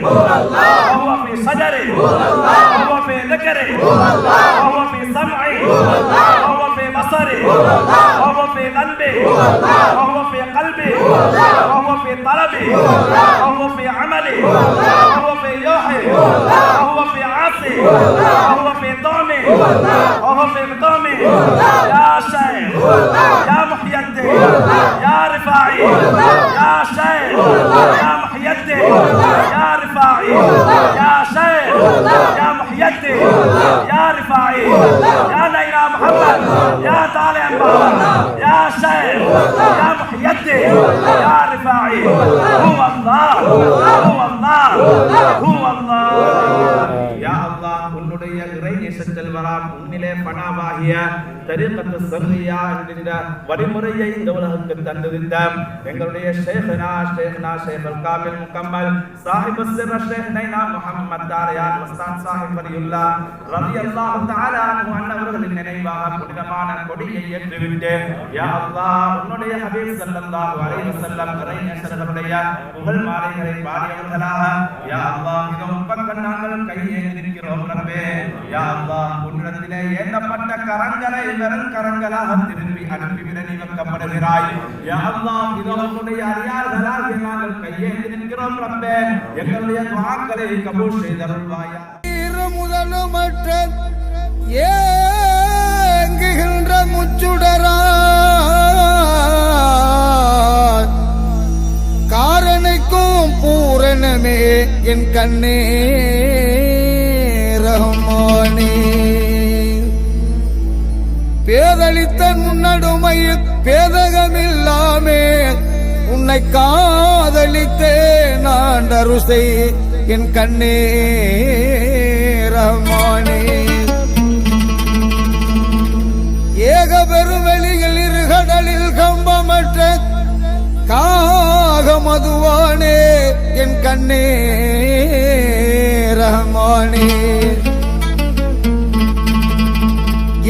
وهو في صدري وهو في ذكري وهو في سمعي وهو في بصري وهو في قلبي وهو في قلبي وهو في طلبي وهو في عملي وهو في يوحي وهو في عاصي وهو في طعمي وهو في بطعمي يا شيخ يا محي الدين يا رفاعي يا شيخ يا محي الدين يا رفاعي يا شيخ يا محي الدين يا رفاعي يا نينا محمد يا طالع يا شيخ يا محي الدين يا رفاعي هو الله هو الله هو الله يا الله உன்னுடைய இறை நேசத்தில் வரான் உன்னிலே பணாவாகிய தரீகத்து சர்ரியா என்கின்ற வழிமுறையை இந்த உலகுக்கு தந்திருந்த எங்களுடைய ஷேഖனா ஷேഖுல் காமில் முகம்மல் சாஹிப் சிர் ஷேഖ் நைனா முஹம்மத் தாரியான் மஸ்தான் சாஹிப் வலியுல்லாஹ் ரலியல்லாஹு தஆலா அன்ஹு அவர்களின் நினைவாக புனிதமான கொடியை ஏற்றிவிட்டு யா அல்லாஹ் உன்னுடைய ஹபீப் ஸல்லல்லாஹு அலைஹி வஸல்லம் இறை நேசர்களுடைய புகழ் மாலைகளை பாடியவர்களாக யா அல்லாஹ் இதோ உப்பக்க நாங்கள் கையேந்திருக்கிறோம் ரப்பே யா அல்லாஹ் உன்னிடத்திலே ஏந்தப்பட்ட கரங்களை வெறும் கரங்களாக திரும்பி அனுப்பிவிட நீ வெட்கப்படுகிறாய் யா அல்லாஹ் இதோ உன்னுடைய அடியார்களாக நாங்கள் கையேந்தி நிற்கிறோம் ரப்பே எங்களுடைய துஆக்களை கபூல் செய்தருள்வாயா முதலுமற்ற ஏங்குகின்ற முச்சுடரா காரணைக்கும் பூரணமே என் கண்ணே ரஹ்மானே பேதளித்த முன்னடுமை பேதகமில்லாமே உன்னை காதலித்தே நான் அருசை என் கண்ணே ரஹ்மானே ஏக பெருவெளியில் இருகடலில் கம்பமற்ற காகமதுவானே என் கண்ணே ரஹ்மானே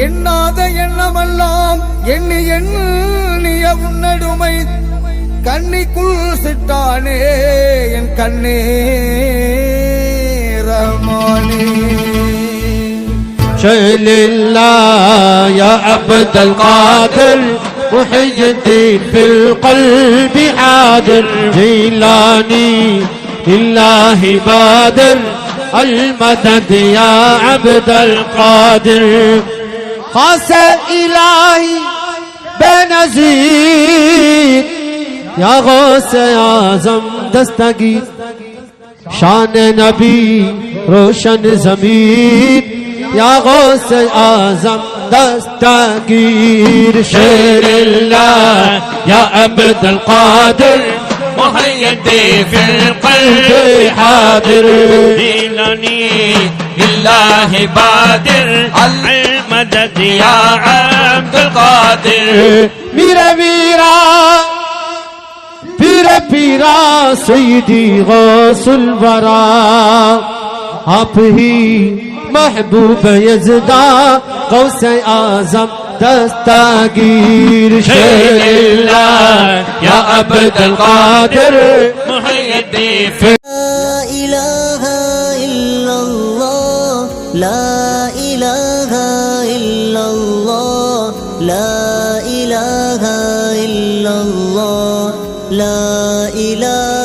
எண்ணாத எண்ணமெல்லாம் எண்ணி எண்ணிய உன்னடுமை கண்ணிக்குள் சிட்டானே என் கண்ணே ரஹ்மானே شيل الله يا عبد القادر محي الدين في القلب حاضر جيلاني لله بادر المدد يا عبد القادر خاص إلهي بنزيد يا غوث اعظم دستگیر شان نبی روشن زمین یا غوث اعظم دستگیر شیر اللہ یا عبد القادر محيد في القلب حاضر جيلاني لله بادر المدد يا عبد القادر میرا میرا پیر پیرا سیدی غوث الورا آپ ہی محبوب یزدا غوث اعظم دستگیر شیر اللہ یا عبد القادر محيد في لا إله إلا الله لا إله إلا الله لا إله إلا الله لا إله